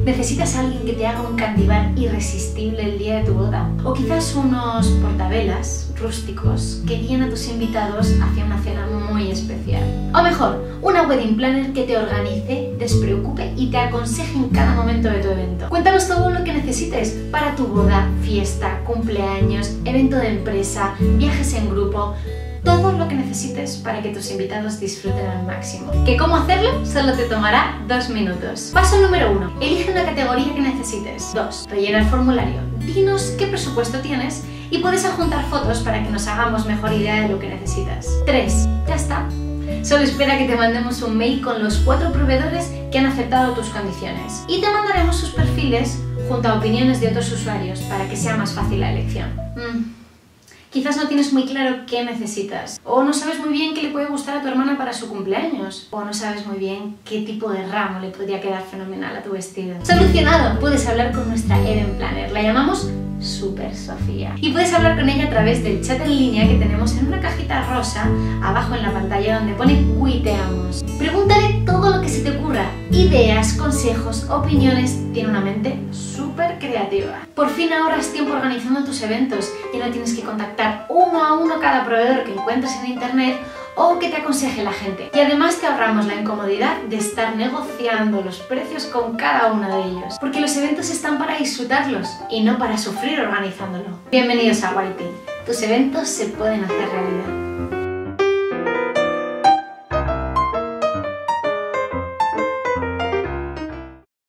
¿Necesitas a alguien que te haga un candibar irresistible el día de tu boda? ¿O quizás unos portavelas rústicos que guíen a tus invitados hacia una cena muy especial? O mejor, una wedding planner que te organice, despreocupe y te aconseje en cada momento de tu evento. Cuéntanos todo lo que necesites para tu boda, fiesta, cumpleaños, evento de empresa, viajes en grupo. Todo lo que necesites para que tus invitados disfruten al máximo. ¿Que cómo hacerlo? Solo te tomará 2 minutos. Paso número 1. Elige una categoría que necesites. 2. Rellena el formulario. Dinos qué presupuesto tienes y puedes adjuntar fotos para que nos hagamos mejor idea de lo que necesitas. 3. Ya está. Solo espera que te mandemos un mail con los 4 proveedores que han aceptado tus condiciones y te mandaremos sus perfiles junto a opiniones de otros usuarios para que sea más fácil la elección. Quizás no tienes muy claro qué necesitas, o no sabes muy bien qué le puede gustar a tu hermana para su cumpleaños, o no sabes muy bien qué tipo de ramo le podría quedar fenomenal a tu vestido. ¡Solucionado! Puedes hablar con nuestra event planner, la llamamos Super Sofía. Y puedes hablar con ella a través del chat en línea que tenemos en una cajita rosa abajo en la pantalla donde pone Cuiteamos. Pregúntale todo lo que se te ocurra, ideas, consejos, opiniones. Tiene una mente súper creativa. Por fin ahorras tiempo organizando tus eventos y no tienes que contactar uno a uno cada proveedor que encuentres en internet o que te aconseje la gente. Y además te ahorramos la incomodidad de estar negociando los precios con cada uno de ellos, porque los eventos están para disfrutarlos y no para sufrir organizándolo. Bienvenidos a Whitey. Tus eventos se pueden hacer realidad.